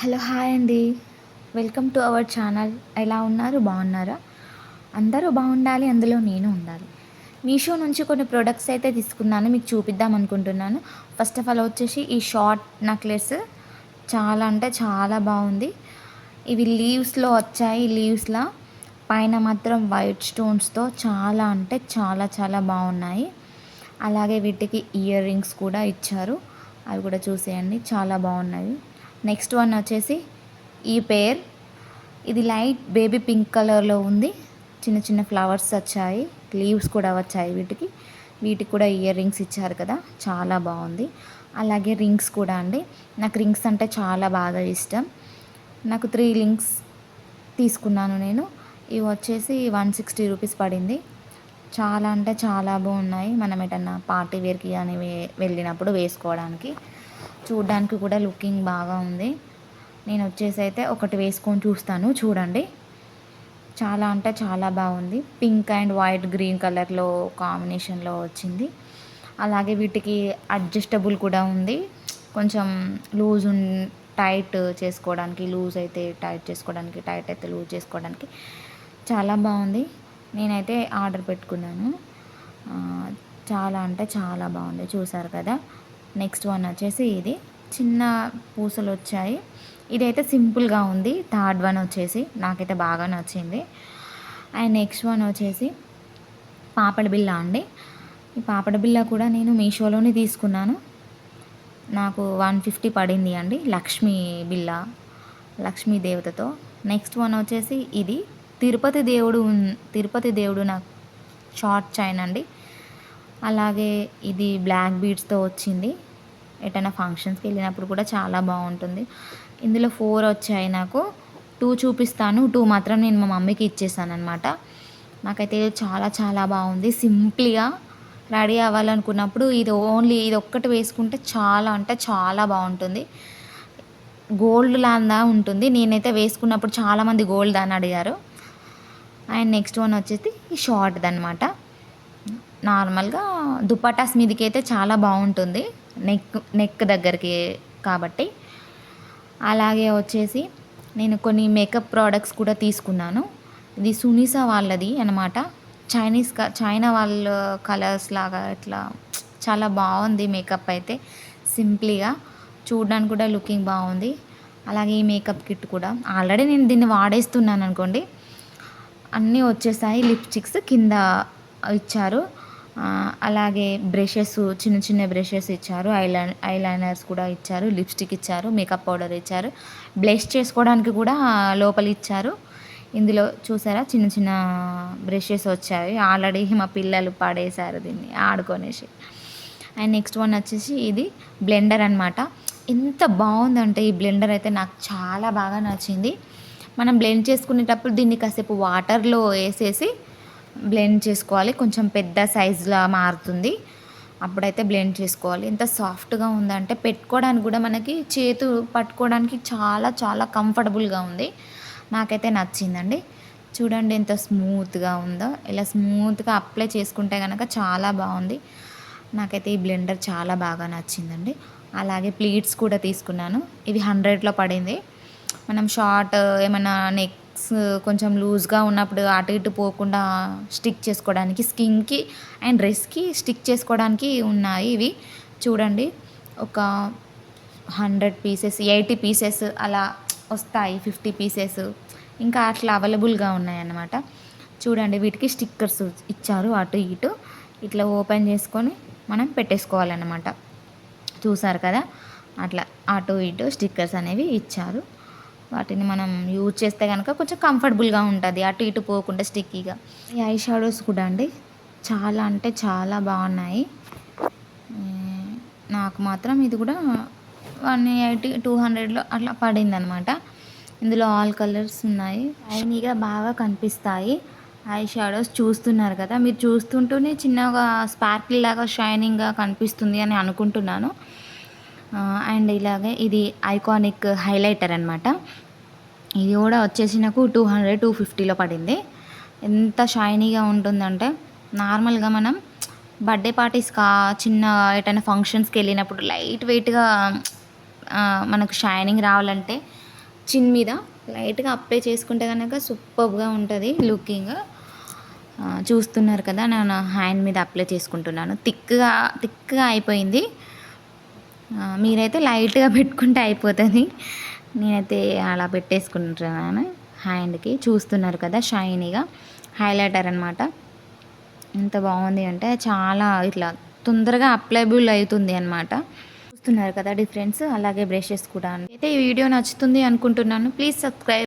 Hello hi అండి. Welcome to our channel. ఎలా ఉన్నారు? బాగున్నారా? అందరూ బాగుండాలి, అందులో నేను ఉండాలి. మీషో నుంచి కొన్ని ప్రొడక్ట్స్ అయితే తీసుకున్నాను, మీకు చూపిద్దాం అనుకుంటున్నాను. ఫస్ట్ ఆఫ్ ఆల్ వచ్చేసి ఈ షార్ట్ నెక్లెస్ చాలా అంటే చాలా బాగుంది. ఇవి లీవ్స్లో వచ్చాయి. లీవ్స్లా పైన మాత్రం వైట్ స్టోన్స్తో చాలా అంటే చాలా చాలా బాగున్నాయి. అలాగే వీటికి ఇయర్ రింగ్స్ కూడా ఇచ్చారు, అవి కూడా చూసేయండి, చాలా బాగున్నాయి. నెక్స్ట్ వన్ వచ్చేసి ఈ పేర్. ఇది లైట్ బేబీ పింక్ కలర్లో ఉంది. చిన్న చిన్న ఫ్లవర్స్ వచ్చాయి, లీవ్స్ కూడా వచ్చాయి వీటికి కూడా ఇయర్ రింగ్స్ ఇచ్చారు కదా, చాలా బాగుంది. అలాగే రింగ్స్ కూడా అండి, నాకు రింగ్స్ అంటే చాలా బాగా ఇష్టం. నాకు 3 రింగ్స్ తీసుకున్నాను నేను. ఇవి వచ్చేసి 160 రూపీస్ పడింది. చాలా అంటే చాలా బాగున్నాయి. మనం ఎటన్నా పార్టీ వేర్కి కానీ వెళ్ళినప్పుడు వేసుకోవడానికి, చూడడానికి కూడా లుకింగ్ బాగా ఉంది. నేను వచ్చేసి అయితే ఒకటి వేసుకొని చూస్తాను, చూడండి. చాలా అంటే చాలా బాగుంది. పింక్ అండ్ వైట్ గ్రీన్ కలర్లో కాంబినేషన్లో వచ్చింది. అలాగే వీటికి అడ్జస్టబుల్ కూడా ఉంది. కొంచెం లూజ్ టైట్ చేసుకోవడానికి, లూజ్ అయితే టైట్ చేసుకోవడానికి, టైట్ అయితే లూజ్ చేసుకోవడానికి చాలా బాగుంది. నేనైతే ఆర్డర్ పెట్టుకున్నాను. చాలా అంటే చాలా బాగుంది, చూసారు కదా. నెక్స్ట్ వన్ వచ్చేసి ఇది చిన్న పూసలు వచ్చాయి. ఇదైతే సింపుల్గా ఉంది. థర్డ్ వన్ వచ్చేసి నాకైతే బాగా నచ్చింది. అండ్ నెక్స్ట్ వన్ వచ్చేసి పాపడ బిళ్ళ అండి. ఈ పాపడ బిళ్ళ కూడా నేను మీషోలోనే తీసుకున్నాను. నాకు 150 పడింది అండి. లక్ష్మీ బిళ్ళ, లక్ష్మీ దేవతతో. నెక్స్ట్ వన్ వచ్చేసి ఇది తిరుపతి దేవుడు నాకు షార్ట్ చైన్ అండి. అలాగే ఇది బ్లాక్ బీడ్స్తో వచ్చింది. ఎటైనా ఫంక్షన్స్కి వెళ్ళినప్పుడు కూడా చాలా బాగుంటుంది. ఇందులో 4 వచ్చాయి నాకు. 2 చూపిస్తాను, 2 మాత్రం నేను మా మమ్మీకి ఇచ్చేసాను అనమాట. నాకైతే చాలా చాలా బాగుంది. సింపుల్గా రెడీ అవ్వాలనుకున్నప్పుడు ఇది ఒక్కటి వేసుకుంటే చాలా అంటే చాలా బాగుంటుంది. గోల్డ్ లాగా ఉంటుంది. నేనైతే వేసుకున్నప్పుడు చాలామంది గోల్డ్ అని అడిగారు. అండ్ నెక్స్ట్ వన్ వచ్చేసి ఈ షార్ట్ది అనమాట. నార్మల్గా దుపటాస్ మీదకి అయితే చాలా బాగుంటుంది, నెక్ దగ్గరికి కాబట్టి. అలాగే వచ్చేసి నేను కొన్ని మేకప్ ప్రోడక్ట్స్ కూడా తీసుకున్నాను. ఇది సునీసా వాళ్ళది అనమాట. చైనా వాళ్ళ కలర్స్ లాగా ఇట్లా చాలా బాగుంది మేకప్ అయితే. సింపుల్గా చూడడానికి కూడా లుకింగ్ బాగుంది. అలాగే ఈ మేకప్ కిట్ కూడా ఆల్రెడీ నేను దీన్ని వాడేస్తున్నాను అనుకోండి. అన్నీ వచ్చేసాయి. లిప్స్టిక్స్ కింద ఇచ్చారు. అలాగే బ్రషెస్, చిన్న చిన్న బ్రషెస్ ఇచ్చారు. ఐలైనర్స్ కూడా ఇచ్చారు. లిప్స్టిక్ ఇచ్చారు. మేకప్ పౌడర్ ఇచ్చారు. బ్లష్ చేసుకోవడానికి కూడా లోపల ఇచ్చారు. ఇందులో చూసారా, చిన్న చిన్న బ్రషెస్ వచ్చాయి. ఆల్రెడీ మా పిల్లలు పడేశారు దీన్ని ఆడుకొనేసి. అండ్ నెక్స్ట్ వన్ వచ్చేసి ఇది బ్లెండర్ అనమాట. ఎంత బాగుందంటే ఈ బ్లెండర్ అయితే నాకు చాలా బాగా నచ్చింది. మనం బ్లెండ్ చేసుకునేటప్పుడు దీన్ని కాసేపు వాటర్లో వేసేసి బ్లెండ్ చేసుకోవాలి. కొంచెం పెద్ద సైజులా మారుతుంది, అప్పుడైతే బ్లెండ్ చేసుకోవాలి. ఎంత సాఫ్ట్గా ఉందంటే పెట్టుకోవడానికి కూడా మనకి చేతు పట్టుకోవడానికి చాలా చాలా కంఫర్టబుల్గా ఉంది. నాకైతే నచ్చిందండి. చూడండి ఎంత స్మూత్గా ఉందో. ఇలా స్మూత్గా అప్లై చేసుకుంటే కనుక చాలా బాగుంది. నాకైతే ఈ బ్లెండర్ చాలా బాగా నచ్చిందండి. అలాగే ప్లీట్స్ కూడా తీసుకున్నాను. ఇవి 100లో పడింది. మనం షార్ట్ ఏమైనా నెక్స్ కొంచెం లూజ్గా ఉన్నప్పుడు అటు ఇటు పోకుండా స్టిక్ చేసుకోవడానికి, స్కిన్కి అండ్ డ్రెస్కి స్టిక్ చేసుకోవడానికి ఉన్నాయి ఇవి. చూడండి, ఒక 100 పీసెస్, 80 పీసెస్ అలా వస్తాయి, 50 పీసెస్ ఇంకా అట్లా అవైలబుల్గా ఉన్నాయన్నమాట. చూడండి, వీటికి స్టిక్కర్స్ ఇచ్చారు అటు ఇటు. ఇట్లా ఓపెన్ చేసుకొని మనం పెట్టేసుకోవాలన్నమాట. చూసారు కదా, అట్లా అటు ఇటు స్టిక్కర్స్ అనేవి ఇచ్చారు. వాటిని మనం యూజ్ చేస్తే కనుక కొంచెం కంఫర్టబుల్గా ఉంటుంది, అటు ఇటు పోకుండా స్టిక్కీగా. ఈ ఐ షాడోస్ కూడా అండి చాలా అంటే చాలా బాగున్నాయి. నాకు మాత్రం ఇది కూడా 180, 200లో అట్లా పడింది అనమాట. ఇందులో ఆల్ కలర్స్ ఉన్నాయి. షైనీగా బాగా కనిపిస్తాయి ఐ షాడోస్. చూస్తున్నారు కదా, మీరు చూస్తుంటూనే చిన్నగా స్పార్కిల్ లాగా షైనింగ్గా కనిపిస్తుంది అని అనుకుంటున్నాను. అండ్ ఇలాగే ఇది ఐకానిక్ హైలైటర్ అనమాట. ఇది కూడా వచ్చేసి నాకు 200, 250లో పడింది. ఎంత షైనీగా ఉంటుందంటే, నార్మల్గా మనం బర్త్డే పార్టీస్ చిన్న ఎటైనా ఫంక్షన్స్కి వెళ్ళినప్పుడు లైట్ వెయిట్గా మనకు షైనింగ్ రావాలంటే చిన్ మీద లైట్గా అప్లై చేసుకుంటే కనుక సూపర్గా ఉంటుంది లుకింగ్. చూస్తున్నారు కదా, నేను హ్యాండ్ మీద అప్లై చేసుకుంటున్నాను. థిక్గా అయిపోయింది. మీరైతే లైట్గా పెట్టుకుంటే అయిపోతుంది. నేనైతే అలా పెట్టేసుకుంటున్నాను హ్యాండ్కి. చూస్తున్నారు కదా, షైనీగా హైలైటర్ అనమాట. ఎంత బాగుంది అంటే చాలా ఇట్లా తొందరగా అప్లైబుల్ అవుతుంది అనమాట. చూస్తున్నారు కదా డిఫరెన్స్. అలాగే బ్రషెస్ కూడా. అయితే ఈ వీడియో నచ్చుతుంది అనుకుంటున్నాను. Please subscribe.